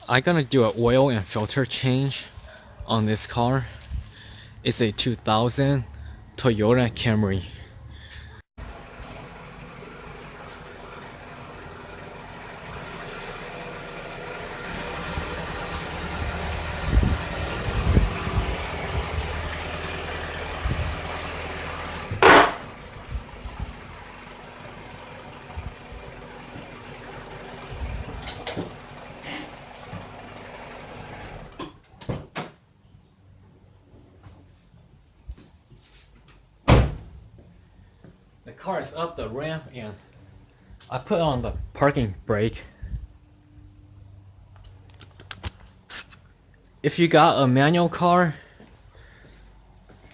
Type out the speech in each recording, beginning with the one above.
I'm gonna do an oil and filter change on this car. It's a 2000 Toyota Camry. The car is up the ramp and I put on the parking brake. If you got a manual car,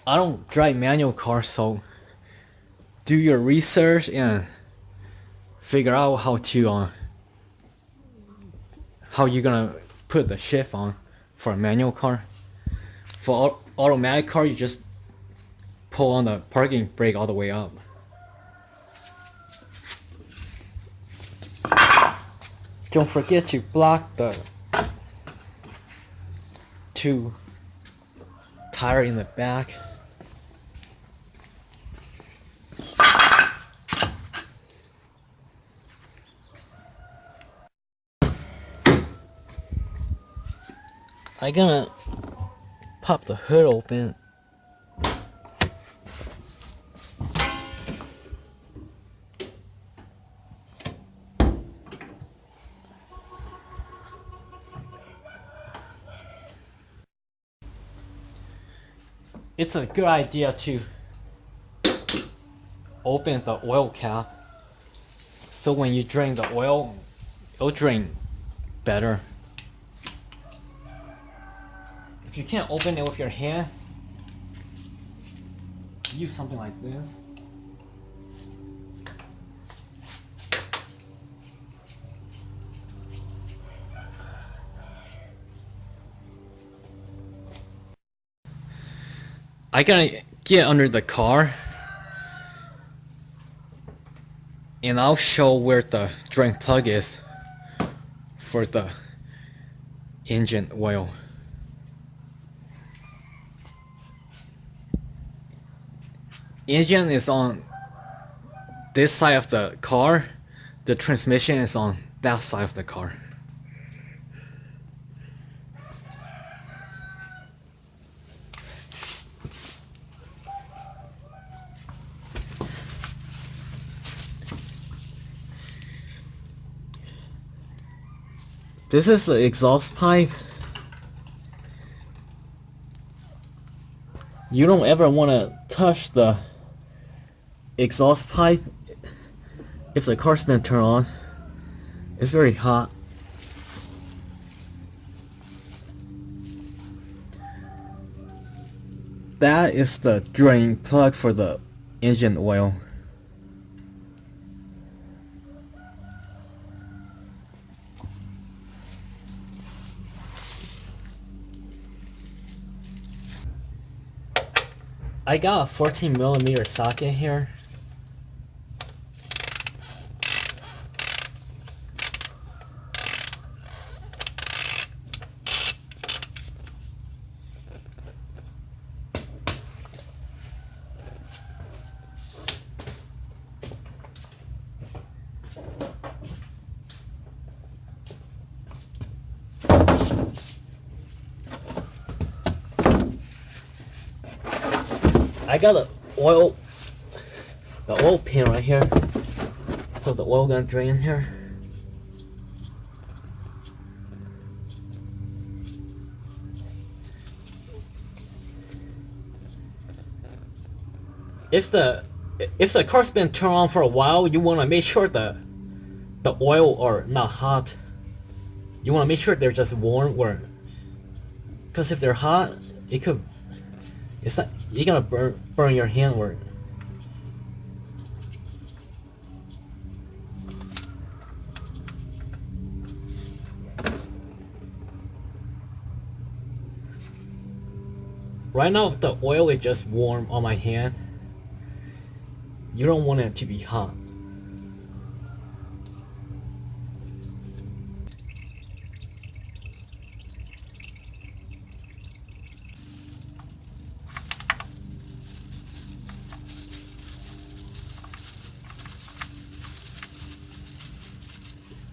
I don't drive manual cars, so do your research and figure out how you're gonna put the shift on for a manual car. For automatic car, you just pull on the parking brake all the way up. Don't forget to block the two tire in the back. I'm gonna pop the hood open. It's a good idea to open the oil cap so when you drain the oil, it'll drain better. If you can't open it with your hand, use something like this. I gotta get under the car and I'll show where the drain plug is for the engine oil. Engine is on this side of the car, the transmission is on that side of the car. This is the exhaust pipe. You don't ever want to touch the exhaust pipe if the car's been turned on. It's very hot. That is the drain plug for the engine oil. I got a 14mm socket here. I got the oil pan right here, so the oil gonna drain here. If the car's been turned on for a while, you wanna make sure the oil are not hot. You wanna make sure they're just warm, because if they're hot, you're gonna burn your hand. Right now the oil is just warm on my hand. You don't want it to be hot.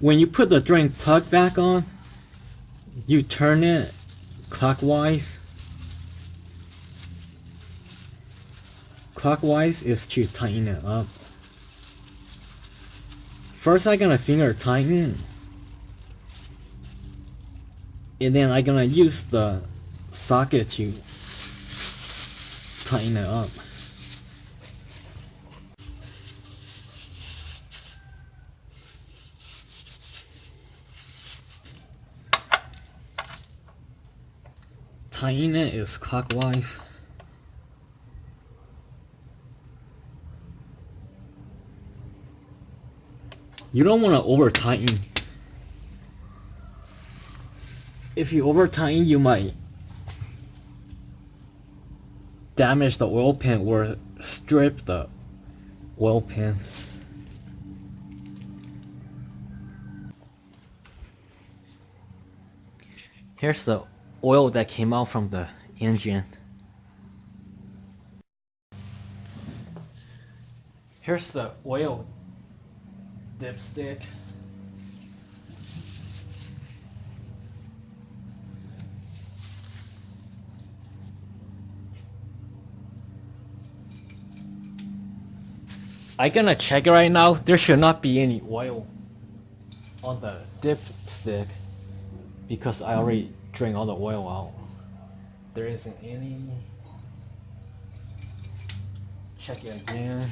when you put the drain plug back on, you turn it clockwise. Clockwise is to tighten it up. First I'm gonna finger tighten, and then I'm gonna use the socket to tighten it up. Tighten it is clockwise. You don't want to over tighten. If you over tighten, you might damage the oil pan or strip the oil pan. Here's the oil that came out from the engine. Here's the oil dipstick. I'm gonna check it right now. There should not be any oil on the dipstick because I already drank all the oil out. There isn't any. Check it again.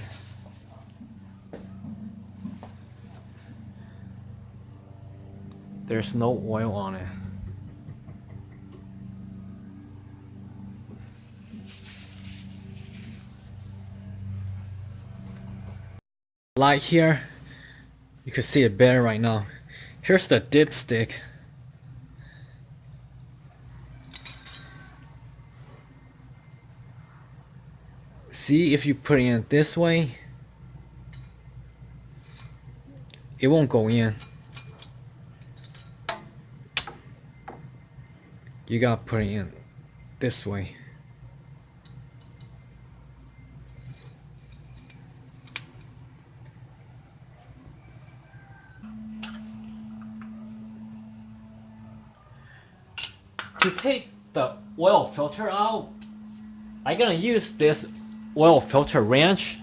There's no oil on it. Light here, you can see it better right now. Here's the dipstick. See, if you put it in this way, it won't go in. You gotta put it in this way. To take the oil filter out, I'm gonna use this oil filter wrench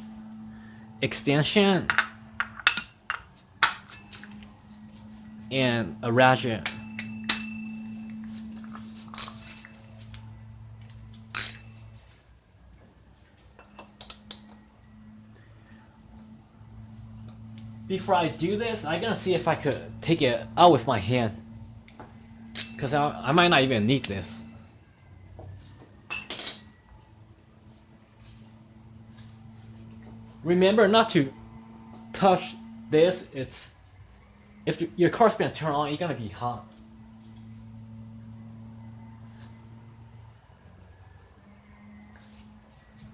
extension and a ratchet. Before I do this, I'm gonna see if I could take it out with my hand, because I might not even need this. Remember not to touch this. If your car's been turned on, it's gonna be hot.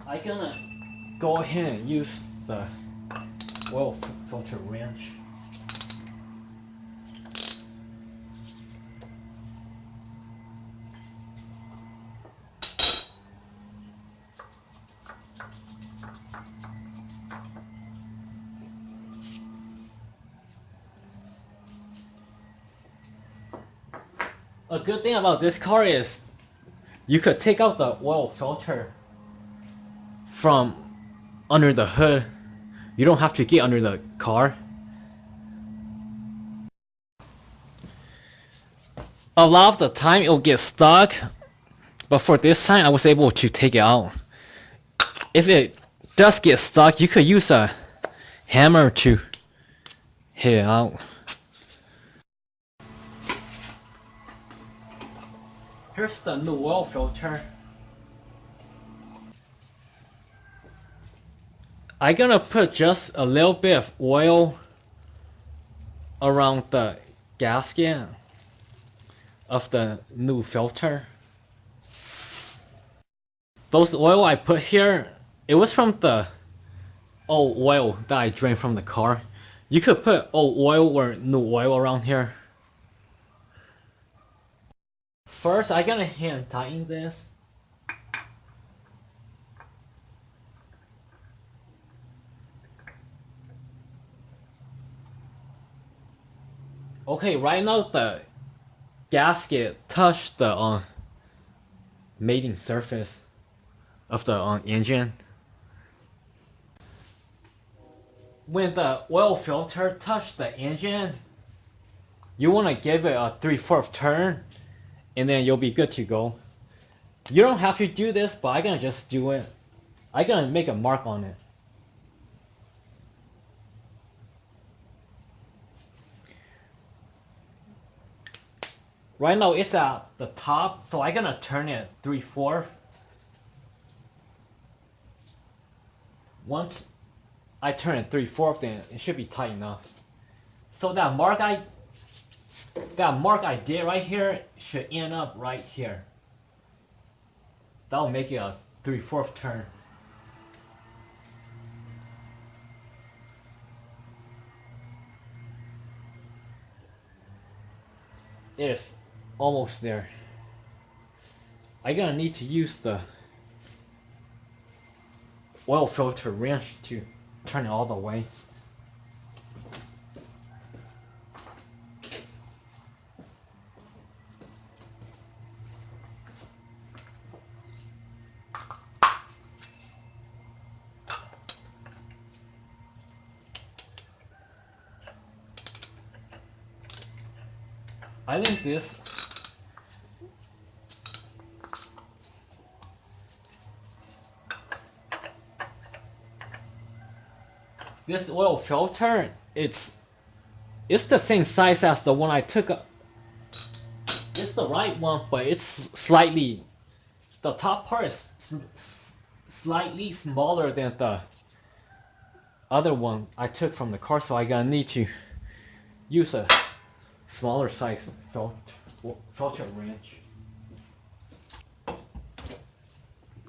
I'm gonna go ahead and use the oil filter wrench. A good thing about this car is you could take out the oil filter from under the hood. You don't have to get under the car. A lot of the time it'll get stuck, but for this time I was able to take it out. If it does get stuck, you could use a hammer to hit it out. Here's the new oil filter. I'm gonna put just a little bit of oil around the gasket of the new filter. Those oil I put here, it was from the old oil that I drained from the car. You could put old oil or new oil around here. First, I'm gonna hand tighten this. Okay, right now the gasket touched the mating surface of the engine. When the oil filter touched the engine, you want to give it a 3/4 turn, and then you'll be good to go. You don't have to do this, but I'm gonna just do it. I'm gonna make a mark on it. Right now it's at the top, so I'm gonna turn it 3/4. Once I turn it 3/4, then it should be tight enough. So that mark I did right here should end up right here. That'll make it a 3/4 turn. It is almost there. I'm gonna need to use the oil filter wrench to turn it all the way. I think this oil filter, it's the same size as the one I took. It's the right one, but it's slightly, the top part is slightly smaller than the other one I took from the car, so I gonna need to use a smaller size filter wrench.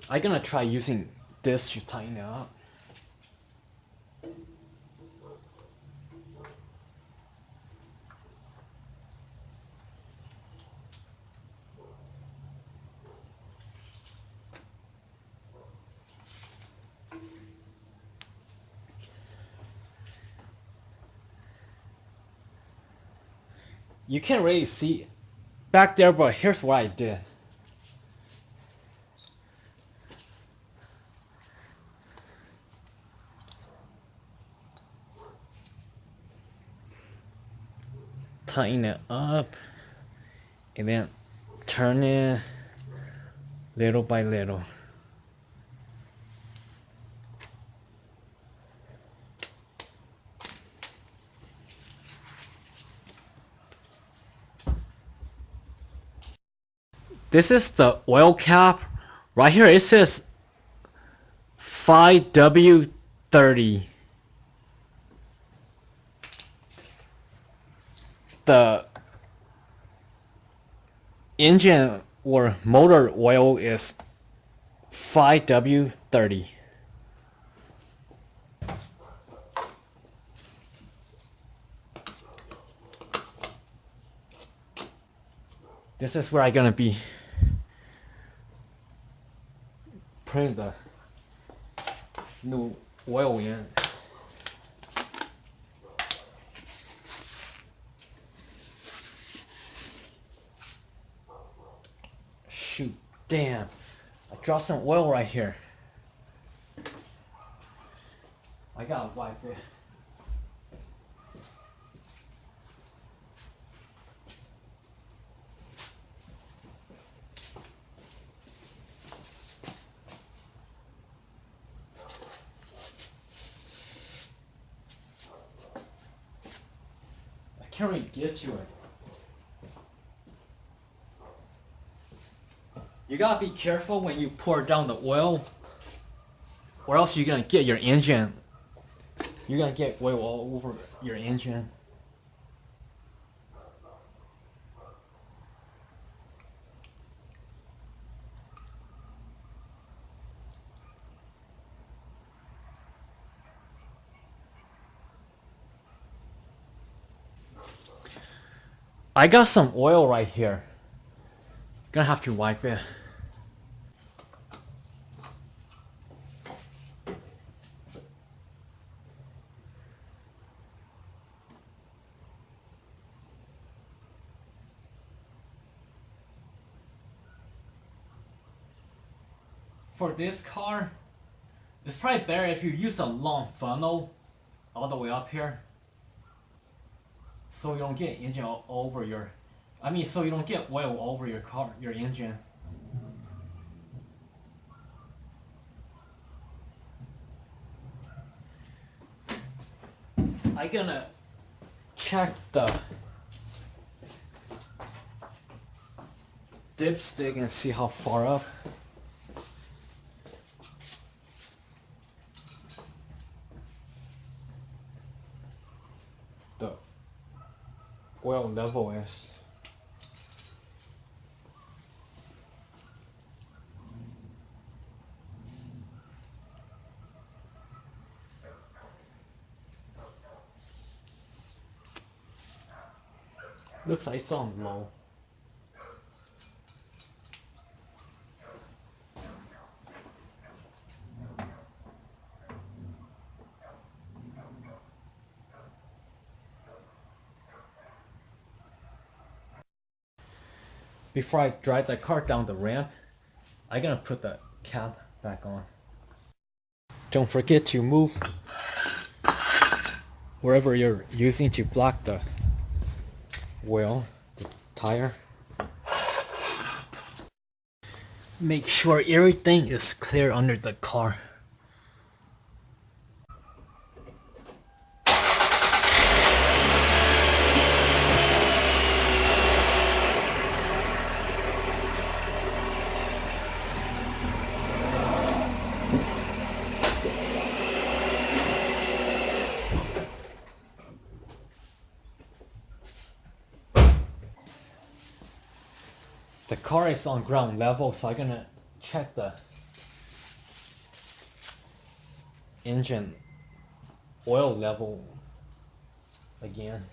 I'm gonna try using this to tighten it up. You can't really see back there, but here's what I did. Tighten it up and then turn it little by little. This is the oil cap. Right here it says 5W30. The engine or motor oil is 5W30. This is where I'm gonna be putting the new oil in. Shoot, damn, I dropped some oil right here. I gotta wipe it. I can't really get to it. You gotta be careful when you pour down the oil, or else you're gonna get your engine. You're gonna get oil all over your engine. I got some oil right here. Gonna have to wipe it. for this car, it's probably better if you use a long funnel all the way up here, so you don't get engine all over your, so you don't get oil all over your car, your engine. I'm gonna check the dipstick and see how far up. The oil level is. Looks like it's on low. Before I drive the car down the ramp, I'm gonna put the cap back on. Don't forget to move wherever you're using to block the wheel, the tire. Make sure everything is clear under the car. The car is on ground level, so I'm gonna check the engine oil level again.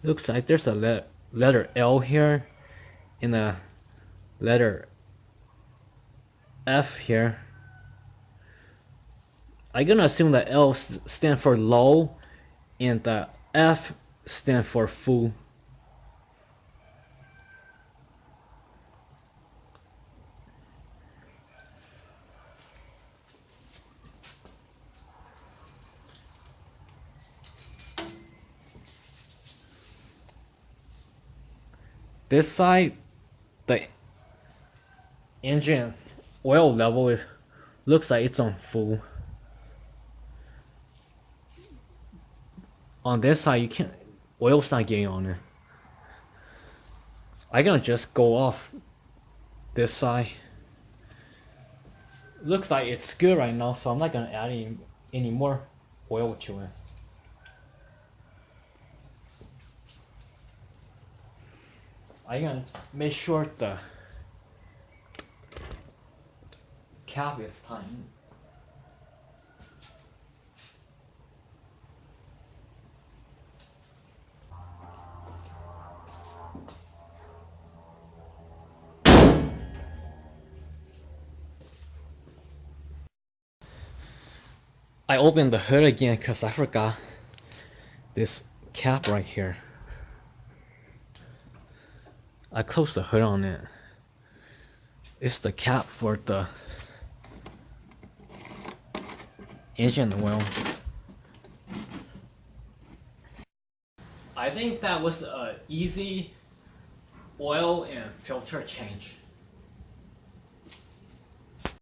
Looks like there's a letter L here and a letter F here. I'm gonna assume the L stands for low and the F stands for full. This side, the engine oil level looks like it's on full. On this side, you can't, oil's not getting on it. I'm gonna just go off this side. Looks like it's good right now, so I'm not gonna add any more oil to it. I'm gonna make sure the cap is tightened. I opened the hood again because I forgot this cap right here. I closed the hood on it. It's the cap for the engine oil. I think that was an easy oil and filter change.